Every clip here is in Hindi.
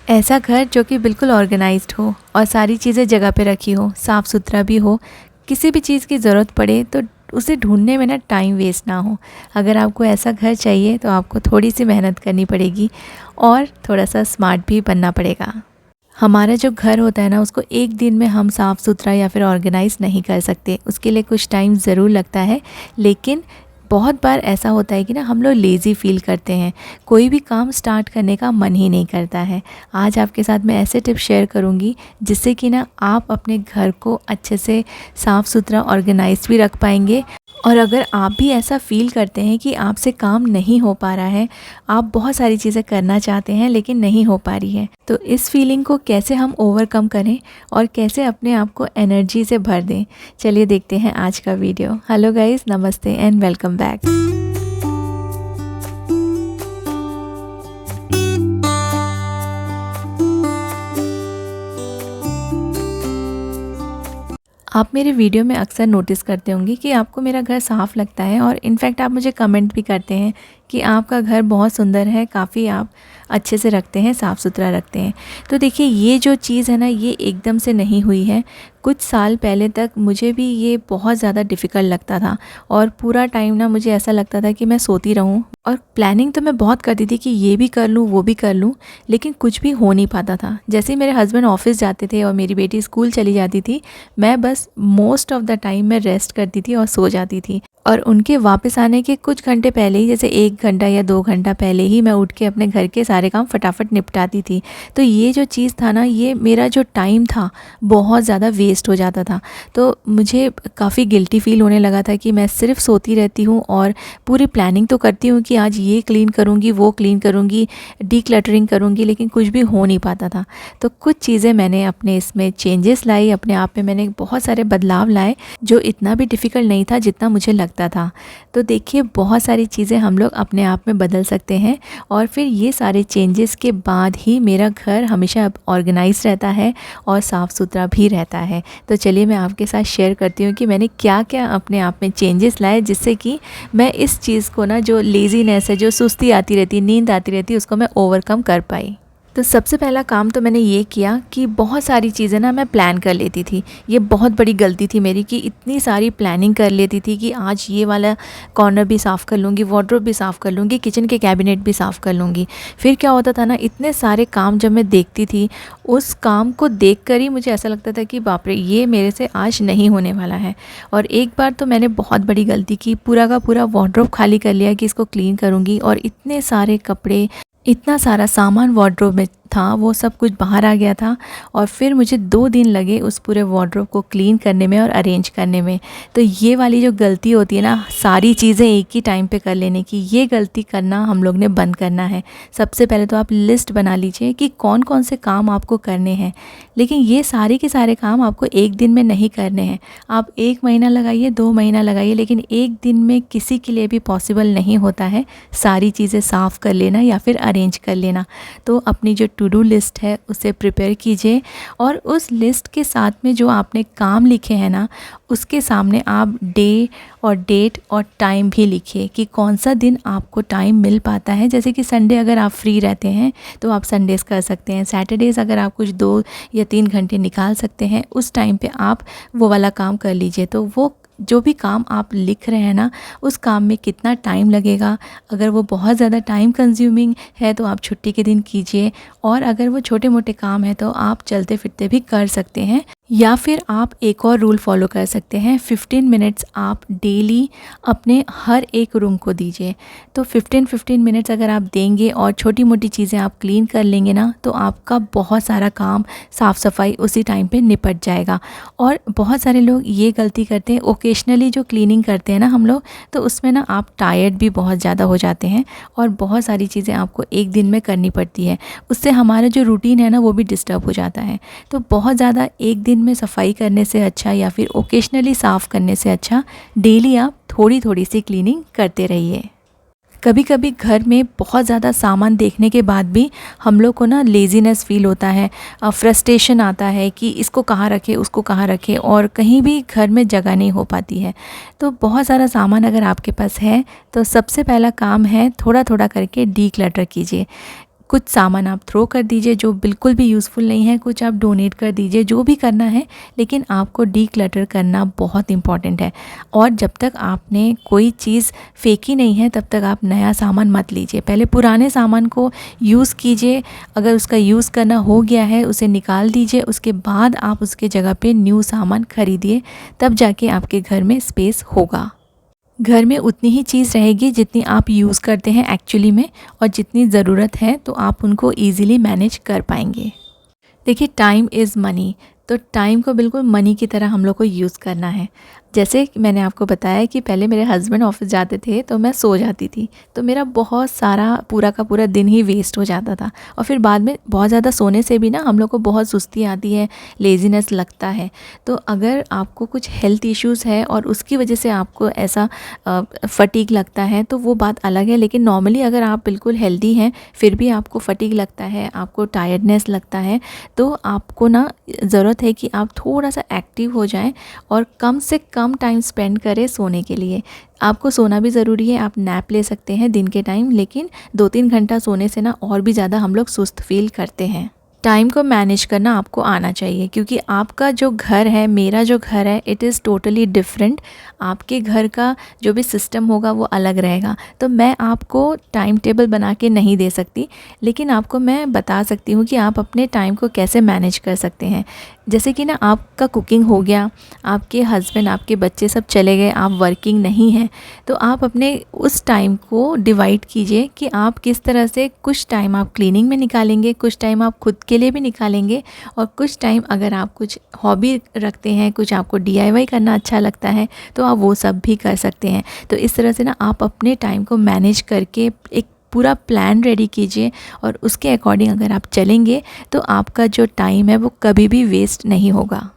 ऐसा घर जो कि बिल्कुल ऑर्गेनाइज्ड हो और सारी चीज़ें जगह पे रखी हो, साफ़ सुथरा भी हो, किसी भी चीज़ की ज़रूरत पड़े तो उसे ढूंढने में ना टाइम वेस्ट ना हो। अगर आपको ऐसा घर चाहिए तो आपको थोड़ी सी मेहनत करनी पड़ेगी और थोड़ा सा स्मार्ट भी बनना पड़ेगा। हमारा जो घर होता है ना, उसको एक दिन में हम साफ़ सुथरा या फिर ऑर्गेनाइज नहीं कर सकते, उसके लिए कुछ टाइम ज़रूर लगता है। लेकिन बहुत बार ऐसा होता है कि ना हम लोग लेज़ी फ़ील करते हैं, कोई भी काम स्टार्ट करने का मन ही नहीं करता है। आज आपके साथ मैं ऐसे टिप्स शेयर करूंगी जिससे कि ना आप अपने घर को अच्छे से साफ़ सुथरा ऑर्गेनाइज भी रख पाएंगे। और अगर आप भी ऐसा फ़ील करते हैं कि आपसे काम नहीं हो पा रहा है, आप बहुत सारी चीज़ें करना चाहते हैं लेकिन नहीं हो पा रही है, तो इस फीलिंग को कैसे हम ओवरकम करें और कैसे अपने आप को एनर्जी से भर दें, चलिए देखते हैं आज का वीडियो। हेलो गाइस, नमस्ते एंड वेलकम बैक। आप मेरे वीडियो में अक्सर नोटिस करते होंगे कि आपको मेरा घर साफ़ लगता है और इनफैक्ट आप मुझे कमेंट भी करते हैं कि आपका घर बहुत सुंदर है, काफ़ी आप अच्छे से रखते हैं, साफ़ सुथरा रखते हैं। तो देखिए, ये जो चीज़ है ना, ये एकदम से नहीं हुई है। कुछ साल पहले तक मुझे भी ये बहुत ज़्यादा डिफ़िकल्ट लगता था और पूरा टाइम ना मुझे ऐसा लगता था कि मैं सोती रहूं। और प्लानिंग तो मैं बहुत करती थी कि ये भी कर लूँ, वो भी कर लूँ, लेकिन कुछ भी हो नहीं पाता था। जैसे ही मेरे हस्बैंड ऑफिस जाते थे और मेरी बेटी स्कूल चली जाती थी, मैं बस मोस्ट ऑफ़ द टाइम मैं रेस्ट करती थी और सो जाती थी। और उनके वापस आने के कुछ घंटे पहले ही, जैसे 1 घंटा या 2 घंटा पहले ही, मैं उठ के अपने घर के सारे काम फटाफट निपटाती थी। तो ये जो चीज़ था ना, ये मेरा जो टाइम था बहुत ज़्यादा वेस्ट हो जाता था। तो मुझे काफ़ी गिल्टी फ़ील होने लगा था कि मैं सिर्फ सोती रहती हूँ और पूरी प्लानिंग तो करती हूँ कि आज ये क्लीन करूँगी, वो क्लीन करूँगी, डीक्लटरिंग करूँगी, लेकिन कुछ भी हो नहीं पाता था। तो कुछ चीज़ें मैंने अपने इसमें चेंजेस लाई, अपने आप में मैंने बहुत सारे बदलाव लाए, जो इतना भी डिफ़िकल्ट नहीं था जितना मुझे लगता था। तो देखिए, बहुत सारी चीज़ें हम लोग अपने आप में बदल सकते हैं और फिर ये सारे चेंजेस के बाद ही मेरा घर हमेशा अब ऑर्गेनाइज रहता है और साफ़ सुथरा भी रहता है। तो चलिए मैं आपके साथ शेयर करती हूँ कि मैंने क्या क्या अपने आप में चेंजेस लाए, जिससे कि मैं इस चीज़ को ना, जो लेज़ीनेस है, जो सुस्ती आती रहती, नींद आती रहती, उसको मैं ओवरकम कर पाई। तो सबसे पहला काम तो मैंने ये किया कि बहुत सारी चीज़ें ना मैं प्लान कर लेती थी। ये बहुत बड़ी गलती थी मेरी कि इतनी सारी प्लानिंग कर लेती थी कि आज ये वाला कॉर्नर भी साफ़ कर लूँगी, वार्डरोब भी साफ़ कर लूँगी, किचन के कैबिनेट भी साफ़ कर लूँगी। फिर क्या होता था ना, इतने सारे काम जब मैं देखती थी, उस काम को देख कर ही मुझे ऐसा लगता था कि बाप रे, ये मेरे से आज नहीं होने वाला है। और एक बार तो मैंने बहुत बड़ी गलती की, पूरा का पूरा वार्डरोब खाली कर लिया कि इसको क्लीन करूँगी, और इतने सारे कपड़े, इतना सारा सामान वार्डरोब में था, वो सब कुछ बाहर आ गया था। और फिर मुझे 2 दिन लगे उस पूरे वार्डरोब को क्लीन करने में और अरेंज करने में। तो ये वाली जो गलती होती है ना, सारी चीज़ें एक ही टाइम पे कर लेने की, ये गलती करना हम लोग ने बंद करना है। सबसे पहले तो आप लिस्ट बना लीजिए कि कौन कौन से काम आपको करने हैं, लेकिन ये सारे के सारे काम आपको एक दिन में नहीं करने हैं। आप 1 महीना लगाइए, 2 महीना लगाइए, लेकिन एक दिन में किसी के लिए भी पॉसिबल नहीं होता है सारी चीज़ें साफ़ कर लेना या फिर अरेंज कर लेना। तो अपनी जो टू डू लिस्ट है उसे प्रिपेयर कीजिए, और उस लिस्ट के साथ में जो आपने काम लिखे हैं ना, उसके सामने आप डे और डेट और टाइम भी लिखिए कि कौन सा दिन आपको टाइम मिल पाता है। जैसे कि संडे अगर आप फ्री रहते हैं तो आप संडेज़ कर सकते हैं, सैटरडेज़ अगर आप कुछ 2 या 3 घंटे निकाल सकते हैं, उस टाइम पे आप वो वाला काम कर लीजिए। तो वो जो भी काम आप लिख रहे हैं ना, उस काम में कितना टाइम लगेगा, अगर वो बहुत ज़्यादा टाइम कंज्यूमिंग है तो आप छुट्टी के दिन कीजिए, और अगर वो छोटे मोटे काम है तो आप चलते फिरते भी कर सकते हैं। या फिर आप एक और रूल फॉलो कर सकते हैं, 15 मिनट्स आप डेली अपने हर एक रूम को दीजिए। तो 15 मिनट्स अगर आप देंगे और छोटी मोटी चीज़ें आप क्लीन कर लेंगे ना, तो आपका बहुत सारा काम, साफ़ सफाई उसी टाइम पे निपट जाएगा। और बहुत सारे लोग ये गलती करते हैं, ओकेशनली जो क्लीनिंग करते हैं ना हम लोग, तो उसमें ना आप टायर्ड भी बहुत ज़्यादा हो जाते हैं और बहुत सारी चीज़ें आपको एक दिन में करनी पड़ती है। उससे हमारा जो रूटीन है ना, वो भी डिस्टर्ब हो जाता है। तो बहुत ज़्यादा एक दिन में सफाई करने से अच्छा, या फिर ओकेशनली साफ़ करने से अच्छा, डेली आप थोड़ी थोड़ी सी क्लीनिंग करते रहिए। कभी कभी घर में बहुत ज़्यादा सामान देखने के बाद भी हम लोग को ना लेज़ीनेस फ़ील होता है, फ्रस्ट्रेशन आता है कि इसको कहाँ रखें, उसको कहाँ रखें, और कहीं भी घर में जगह नहीं हो पाती है। तो बहुत सारा सामान अगर आपके पास है तो सबसे पहला काम है, थोड़ा थोड़ा करके डीक्लटर कीजिए। कुछ सामान आप थ्रो कर दीजिए जो बिल्कुल भी यूज़फुल नहीं है, कुछ आप डोनेट कर दीजिए, जो भी करना है, लेकिन आपको डीक्लटर करना बहुत इम्पॉर्टेंट है। और जब तक आपने कोई चीज़ फेंकी नहीं है तब तक आप नया सामान मत लीजिए। पहले पुराने सामान को यूज़ कीजिए, अगर उसका यूज़ करना हो गया है उसे निकाल दीजिए, उसके बाद आप उसके जगह पे न्यू सामान खरीदिए, तब जाके आपके घर में स्पेस होगा। घर में उतनी ही चीज़ रहेगी जितनी आप यूज़ करते हैं एक्चुअली में, और जितनी ज़रूरत है तो आप उनको ईज़िली मैनेज कर पाएंगे। देखिए, टाइम इज़ मनी, तो टाइम को बिल्कुल मनी की तरह हम लोग को यूज़ करना है। जैसे मैंने आपको बताया कि पहले मेरे हस्बैंड ऑफिस जाते थे तो मैं सो जाती थी, तो मेरा बहुत सारा पूरा का पूरा दिन ही वेस्ट हो जाता था। और फिर बाद में बहुत ज़्यादा सोने से भी ना हम लोग को बहुत सुस्ती आती है, लेज़ीनेस लगता है। तो अगर आपको कुछ हेल्थ इश्यूज़ है और उसकी वजह से आपको ऐसा फटीग लगता है तो वो बात अलग है, लेकिन नॉर्मली अगर आप बिल्कुल हेल्दी हैं फिर भी आपको फटीग लगता है, आपको टायर्डनेस लगता है, तो आपको ना ज़रूरत है कि आप थोड़ा सा एक्टिव हो जाएं और कम से कम टाइम स्पेंड करें सोने के लिए। आपको सोना भी ज़रूरी है, आप नैप ले सकते हैं दिन के टाइम, लेकिन 2-3 घंटा सोने से ना और भी ज़्यादा हम लोग सुस्त फील करते हैं। टाइम को मैनेज करना आपको आना चाहिए, क्योंकि आपका जो घर है, मेरा जो घर है, इट इज़ टोटली डिफरेंट। आपके घर का जो भी सिस्टम होगा वो अलग रहेगा। तो मैं आपको टाइम टेबल बना के नहीं दे सकती, लेकिन आपको मैं बता सकती हूँ कि आप अपने टाइम को कैसे मैनेज कर सकते हैं। जैसे कि ना आपका कुकिंग हो गया, आपके हस्बैंड, आपके बच्चे सब चले गए, आप वर्किंग नहीं हैं, तो आप अपने उस टाइम को डिवाइड कीजिए कि आप किस तरह से कुछ टाइम आप क्लीनिंग में निकालेंगे, कुछ टाइम आप खुद के लिए भी निकालेंगे, और कुछ टाइम अगर आप कुछ हॉबी रखते हैं, कुछ आपको DIY करना अच्छा लगता है तो आप वो सब भी कर सकते हैं। तो इस तरह से ना आप अपने टाइम को मैनेज करके एक पूरा प्लान रेडी कीजिए, और उसके अकॉर्डिंग अगर आप चलेंगे तो आपका जो टाइम है वो कभी भी वेस्ट नहीं होगा।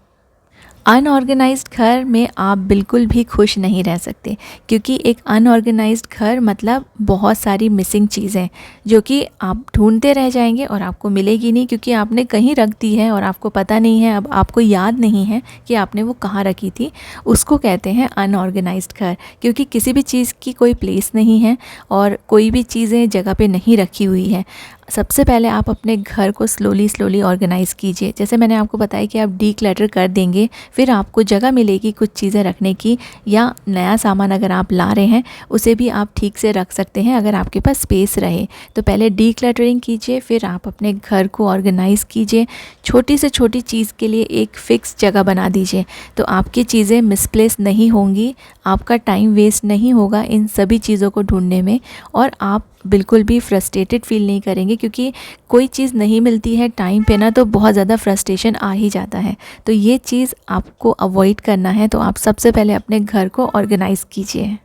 अनऑर्गेनाइज्ड घर में आप बिल्कुल भी खुश नहीं रह सकते, क्योंकि एक अनऑर्गेनाइज्ड घर मतलब बहुत सारी मिसिंग चीज़ें जो कि आप ढूंढते रह जाएंगे और आपको मिलेगी नहीं, क्योंकि आपने कहीं रख दी है और आपको पता नहीं है, अब आपको याद नहीं है कि आपने वो कहाँ रखी थी। उसको कहते हैं अनऑर्गेनाइज्ड घर, क्योंकि किसी भी चीज़ की कोई प्लेस नहीं है और कोई भी चीज़ें जगह पे नहीं रखी हुई है। सबसे पहले आप अपने घर को स्लोली ऑर्गेनाइज़ कीजिए। जैसे मैंने आपको बताया कि आप डीक्लटर कर देंगे, फिर आपको जगह मिलेगी कुछ चीज़ें रखने की, या नया सामान अगर आप ला रहे हैं उसे भी आप ठीक से रख सकते हैं अगर आपके पास स्पेस रहे। तो पहले डीक्लटरिंग कीजिए, फिर आप अपने घर को ऑर्गेनाइज़ कीजिए। छोटी से छोटी चीज़ के लिए एक फ़िक्स जगह बना दीजिए, तो आपकी चीज़ें मिसप्लेस नहीं होंगी, आपका टाइम वेस्ट नहीं होगा इन सभी चीज़ों को ढूंढने में, और आप बिल्कुल भी फ्रस्ट्रेटेड फील नहीं करेंगे, क्योंकि कोई चीज़ नहीं मिलती है टाइम पे ना तो बहुत ज़्यादा फ्रस्ट्रेशन आ ही जाता है। तो ये चीज़ आपको अवॉइड करना है, तो आप सबसे पहले अपने घर को ऑर्गेनाइज़ कीजिए।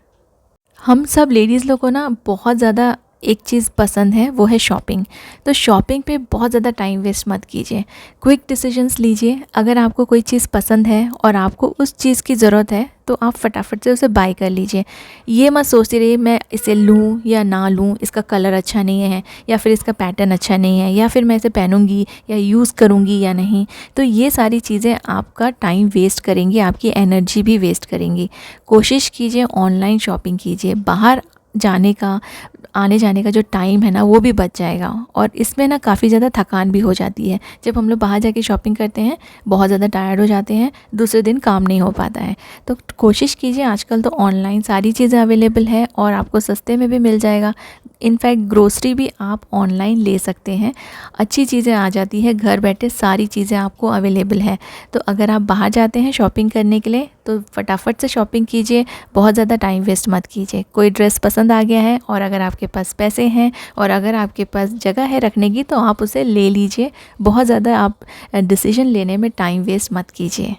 हम सब लेडीज़ लोग को ना बहुत ज़्यादा एक चीज़ पसंद है, वो है शॉपिंग। तो शॉपिंग पे बहुत ज़्यादा टाइम वेस्ट मत कीजिए, क्विक डिसीजंस लीजिए। अगर आपको कोई चीज़ पसंद है और आपको उस चीज़ की ज़रूरत है तो आप फटाफट से उसे बाय कर लीजिए। ये मत सोचते रहिए मैं इसे लूँ या ना लूँ, इसका कलर अच्छा नहीं है, या फिर इसका पैटर्न अच्छा नहीं है, या फिर मैं इसे पहनूंगी या यूज़ करूँगी या नहीं। तो ये सारी चीज़ें आपका टाइम वेस्ट करेंगी, आपकी एनर्जी भी वेस्ट करेंगी। कोशिश कीजिए ऑनलाइन शॉपिंग कीजिए, बाहर जाने का, आने जाने का जो टाइम है ना वो भी बच जाएगा, और इसमें ना काफ़ी ज़्यादा थकान भी हो जाती है। जब हम लोग बाहर जाके शॉपिंग करते हैं बहुत ज़्यादा टायर्ड हो जाते हैं, दूसरे दिन काम नहीं हो पाता है। तो कोशिश कीजिए, आजकल तो ऑनलाइन सारी चीज़ें अवेलेबल है और आपको सस्ते में भी मिल जाएगा। इनफैक्ट ग्रोसरी भी आप ऑनलाइन ले सकते हैं, अच्छी चीज़ें आ जाती है, घर बैठे सारी चीज़ें आपको अवेलेबल है। तो अगर आप बाहर जाते हैं शॉपिंग करने के लिए तो फटाफट से शॉपिंग कीजिए, बहुत ज़्यादा टाइम वेस्ट मत कीजिए। कोई ड्रेस पसंद आ गया है और अगर आपके पास पैसे हैं और अगर आपके पास जगह है रखने की तो आप उसे ले लीजिए, बहुत ज़्यादा आप डिसीजन लेने में टाइम वेस्ट मत कीजिए।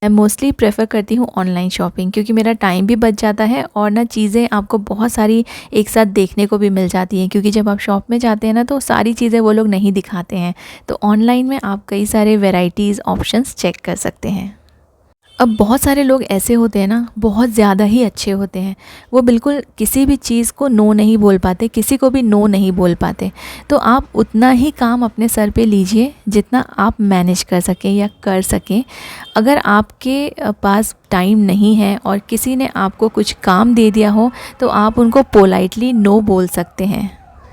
मैं मोस्टली प्रेफर करती हूँ ऑनलाइन शॉपिंग, क्योंकि मेरा टाइम भी बच जाता है और ना चीज़ें आपको बहुत सारी एक साथ देखने को भी मिल जाती हैं, क्योंकि जब आप शॉप में जाते हैं ना तो सारी चीज़ें वो लोग नहीं दिखाते हैं। तो ऑनलाइन में आप कई सारे वैरायटीज़ ऑप्शंस चेक कर सकते हैं। अब बहुत सारे लोग ऐसे होते हैं ना, बहुत ज़्यादा ही अच्छे होते हैं, वो बिल्कुल किसी भी चीज़ को नो नहीं बोल पाते, किसी को भी नो नहीं बोल पाते। तो आप उतना ही काम अपने सर पे लीजिए जितना आप मैनेज कर सकें या कर सकें। अगर आपके पास टाइम नहीं है और किसी ने आपको कुछ काम दे दिया हो तो आप उनको पोलाइटली नो बोल सकते हैं।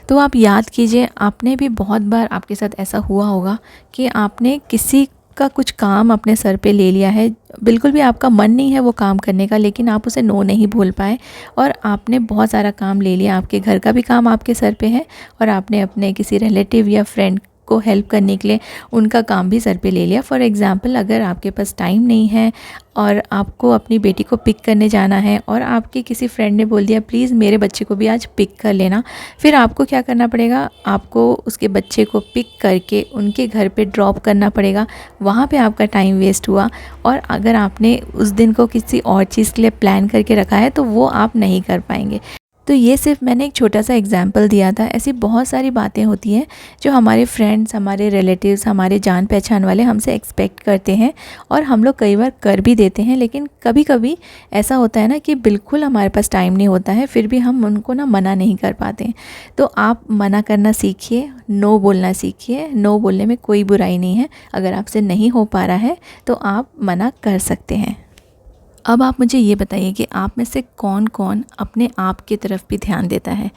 तो आप याद कीजिए, आपने भी बहुत बार आपके साथ ऐसा हुआ होगा कि आपने किसी का कुछ काम अपने सर पे ले लिया है, बिल्कुल भी आपका मन नहीं है वो काम करने का, लेकिन आप उसे नो नहीं बोल पाए और आपने बहुत सारा काम ले लिया। आपके घर का भी काम आपके सर पे है और आपने अपने किसी रिलेटिव या फ्रेंड को हेल्प करने के लिए उनका काम भी सर पे ले लिया। फॉर एग्ज़ाम्पल, अगर आपके पास टाइम नहीं है और आपको अपनी बेटी को पिक करने जाना है और आपके किसी फ्रेंड ने बोल दिया प्लीज़ मेरे बच्चे को भी आज पिक कर लेना, फिर आपको क्या करना पड़ेगा, आपको उसके बच्चे को पिक करके उनके घर पे ड्रॉप करना पड़ेगा। वहाँ पे आपका टाइम वेस्ट हुआ। और अगर आपने उस दिन को किसी और चीज़ के लिए प्लान करके रखा है तो वो आप नहीं कर पाएंगे। तो ये सिर्फ मैंने एक छोटा सा एग्जाम्पल दिया था। ऐसी बहुत सारी बातें होती हैं जो हमारे फ्रेंड्स, हमारे रिलेटिव्स, हमारे जान पहचान वाले हमसे एक्सपेक्ट करते हैं और हम लोग कई बार कर भी देते हैं। लेकिन कभी कभी ऐसा होता है ना कि बिल्कुल हमारे पास टाइम नहीं होता है, फिर भी हम उनको ना मना नहीं कर पाते हैं। तो आप मना करना सीखिए, नो बोलना सीखिए। नो बोलने में कोई बुराई नहीं है। अगर आपसे नहीं हो पा रहा है तो आप मना कर सकते हैं। अब आप मुझे ये बताइए कि आप में से कौन कौन अपने आप की तरफ भी ध्यान देता है।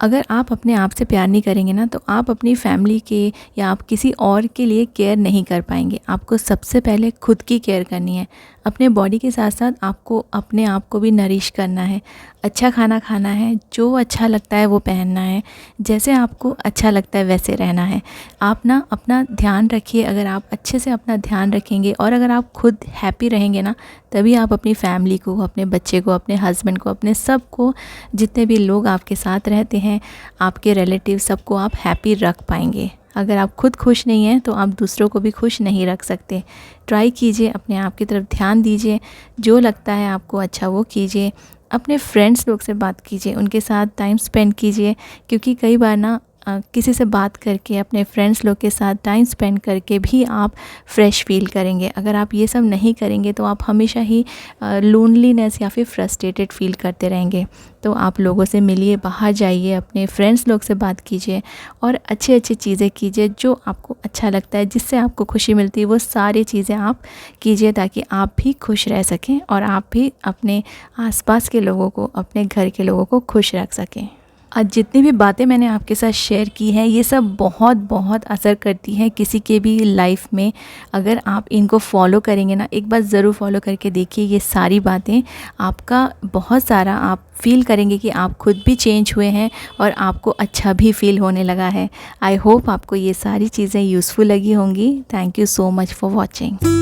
अगर आप अपने आप से प्यार नहीं करेंगे ना, तो आप अपनी फैमिली के या आप किसी और के लिए केयर नहीं कर पाएंगे। आपको सबसे पहले खुद की केयर करनी है। अपने बॉडी के साथ साथ आपको अपने आप को भी नरिश करना है। अच्छा खाना खाना है, जो अच्छा लगता है वो पहनना है, जैसे आपको अच्छा लगता है वैसे रहना है। आप ना अपना ध्यान रखिए। अगर आप अच्छे से अपना ध्यान रखेंगे और अगर आप खुद हैप्पी रहेंगे ना, तभी आप अपनी फैमिली को, अपने बच्चे को, अपने हस्बैंड को, अपने सबको, जितने भी लोग आपके साथ रहते हैं, आपके रिलेटिव, सबको आप हैप्पी रख पाएंगे। अगर आप खुद खुश नहीं हैं तो आप दूसरों को भी खुश नहीं रख सकते। ट्राई कीजिए, अपने आप की तरफ ध्यान दीजिए, जो लगता है आपको अच्छा वो कीजिए। अपने फ्रेंड्स लोग से बात कीजिए, उनके साथ टाइम स्पेंड कीजिए, क्योंकि कई बार ना किसी से बात करके, अपने फ्रेंड्स लोग के साथ टाइम स्पेंड करके भी आप फ्रेश फील करेंगे। अगर आप ये सब नहीं करेंगे तो आप हमेशा ही लोनलीनेस या फिर फ्रस्ट्रेटेड फील करते रहेंगे। तो आप लोगों से मिलिए, बाहर जाइए, अपने फ्रेंड्स लोग से बात कीजिए और अच्छी अच्छी चीज़ें कीजिए जो आपको अच्छा लगता है, जिससे आपको खुशी मिलती है। वो सारी चीज़ें आप कीजिए ताकि आप भी खुश रह सकें और आप भी अपने आसपास के लोगों को, अपने घर के लोगों को खुश रख सकें। आज जितनी भी बातें मैंने आपके साथ शेयर की हैं, ये सब बहुत बहुत असर करती हैं किसी के भी लाइफ में। अगर आप इनको फॉलो करेंगे ना, एक बार ज़रूर फॉलो करके देखिए ये सारी बातें, आपका बहुत सारा आप फील करेंगे कि आप खुद भी चेंज हुए हैं और आपको अच्छा भी फील होने लगा है। आई होप आपको ये सारी चीज़ें यूज़फुल लगी होंगी। Thank you so much for watching.